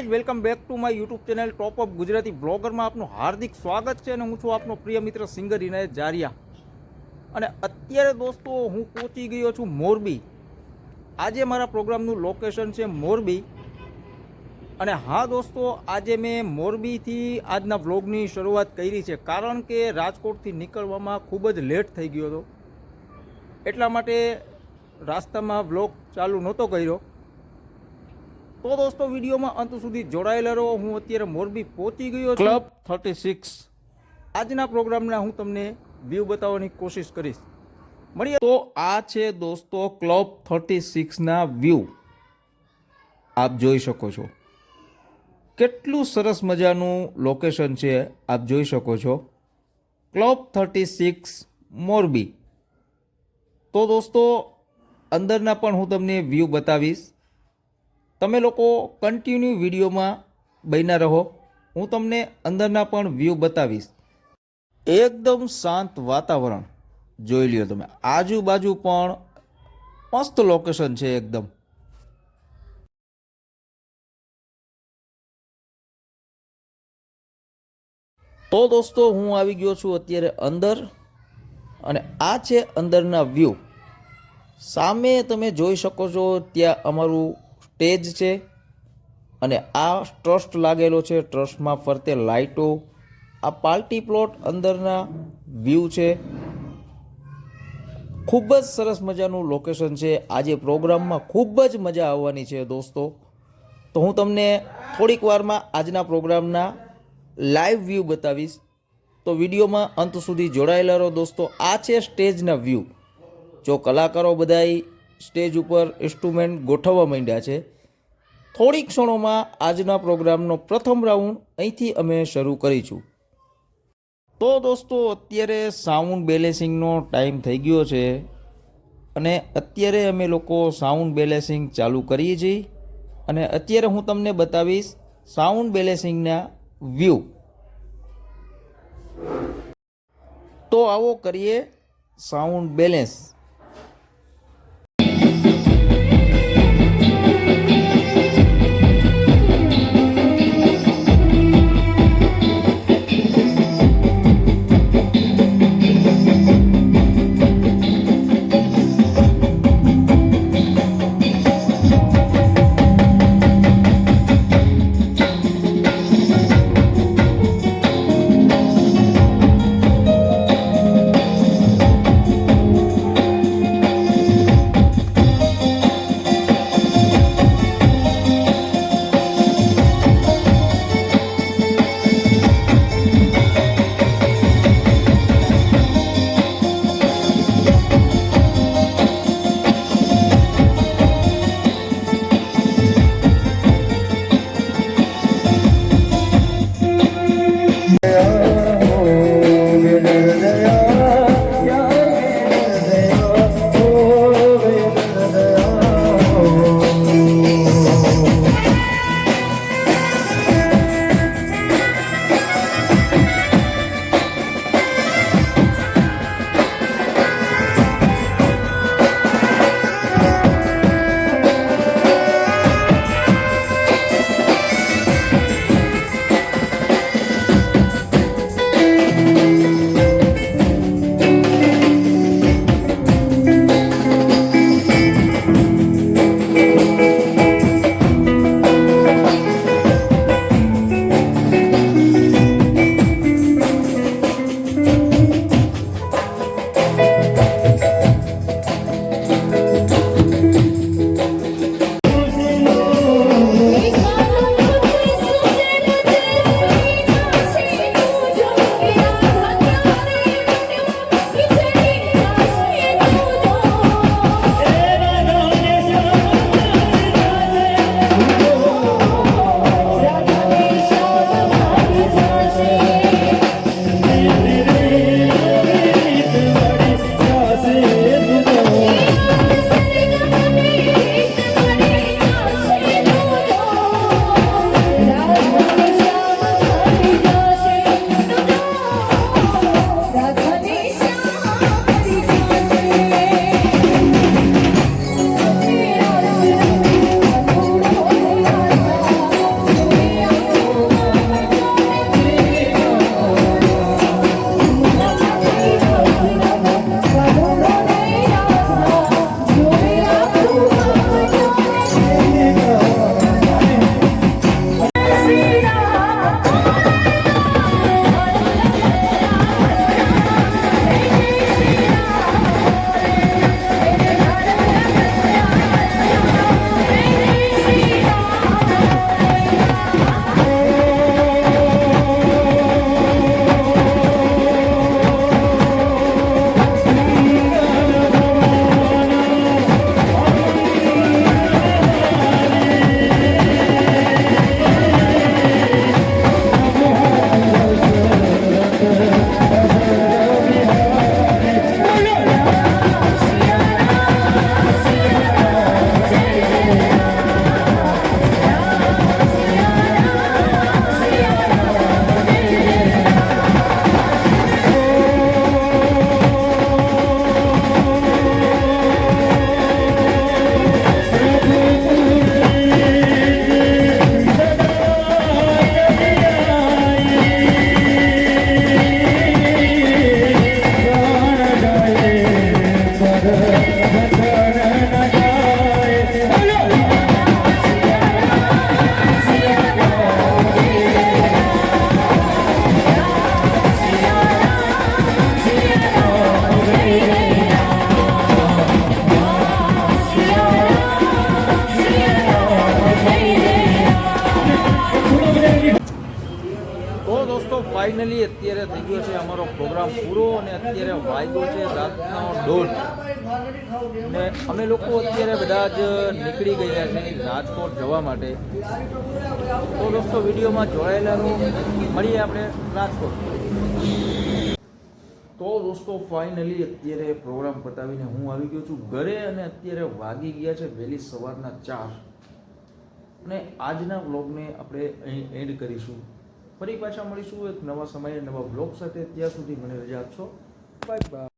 Guys, welcome back to my YouTube channel top of Gujarati બ્લોગરમાં આપનું હાર્દિક સ્વાગત છે અને હું છું આપનો પ્રિય મિત્ર સિંગર ઇનાયત જારિયા। અને અત્યારે દોસ્તો હું પહોંચી ગયો છું મોરબી। આજે મારા પ્રોગ્રામનું લોકેશન છે મોરબી। અને હા દોસ્તો, આજે મેં મોરબીથી આજના બ્લોગની શરૂઆત કરી છે, કારણ કે રાજકોટથી નીકળવામાં ખૂબ જ લેટ થઈ ગયો હતો, એટલા માટે રાસ્તામાં બ્લોગ ચાલુ નહોતો કર્યો। તો દોસ્તો વિડીયોમાં અંત સુધી જોડાયેલા રહો। હું અત્યારે મોરબી પહોંચી ગયો છું। ક્લબ 36 આજના પ્રોગ્રામના હું તમને વ્યૂ બતાવવાની કોશિશ કરીશ। મળીએ। તો આ છે દોસ્તો ક્લબ 36ના વ્યૂ, આપ જોઈ શકો છો। કેટલું સરસ મજાનું લોકેશન છે, આપ જોઈ શકો છો, ક્લબ 36 મોરબી। તો દોસ્તો અંદરના પણ હું તમને વ્યૂ બતાવીશ, તમે લોકો કન્ટિન્યુ વિડીયોમાં બન્યા રહો। હું તમને અંદરના પણ વ્યૂ બતાવીશ। એકદમ શાંત વાતાવરણ જોઈ લ્યો તમે, આજુબાજુ પણ મસ્ત લોકેશન છે એકદમ। તો દોસ્તો હું આવી ગયો છું અત્યારે અંદર, અને આ છે અંદરના વ્યૂ। સામે તમે જોઈ શકો છો ત્યાં અમારું સ્ટેજ છે, અને આ ટ્રસ્ટ લાગેલો છે। ટ્રસ્ટમાં ફરતે લાઇટો, આ પાર્ટી પ્લોટ અંદરના વ્યૂ છે। ખૂબ જ સરસ મજાનું લોકેશન છે। આજે પ્રોગ્રામમાં ખૂબ જ મજા આવવાની છે દોસ્તો। તો હું તમને થોડીક વારમાં આજના પ્રોગ્રામના લાઈવ વ્યૂ બતાવીશ, તો વિડીયોમાં અંત સુધી જોડાયેલા રહો દોસ્તો। આ છે સ્ટેજના વ્યૂ, જો કલાકારો બધાય સ્ટેજ ઉપર ઇન્સ્ટ્રુમેન્ટ ગોઠવવા માંડ્યા છે। થોડીક ક્ષણોમાં આજના પ્રોગ્રામનો પ્રથમ રાઉન્ડ અહીંથી અમે શરૂ કરીશું। તો દોસ્તો અત્યારે સાઉન્ડ બેલેન્સિંગનો ટાઈમ થઈ ગયો છે, અને અત્યારે અમે લોકો સાઉન્ડ બેલેન્સિંગ ચાલુ કરીએ છીએ, અને અત્યારે હું તમને બતાવીશ સાઉન્ડ બેલેન્સિંગના વ્યૂ। તો આવો કરીએ સાઉન્ડ બેલેન્સ। દોસ્તો ફાઇનલી અત્યારે થઈ ગયો છે અમારો પ્રોગ્રામ પૂરો અને અત્યારે વાગ્યો છે રાતનો 1:30 ને અમે લોકો અત્યારે બધા જ નીકળી ગયા છે રાજકોટ જવા માટે. તો દોસ્તો વિડીયોમાં જોડાયેલા રહો, મળીએ આપણે રાજકોટ. તો દોસ્તો ફાઇનલી અત્યારે પ્રોગ્રામ પતાવીને હું આવી ગયો છું ઘરે અને અત્યારે વાગી ગયા છે વહેલી સવારના 4. અને આજના વ્લોગને આપણે અહીં એન્ડ કરીશું. ફરી પાછા મળીશું એક નવા સમયે નવા વ્લોગ સાથે. ત્યાં સુધી મને રજા આપશો. Bye bye.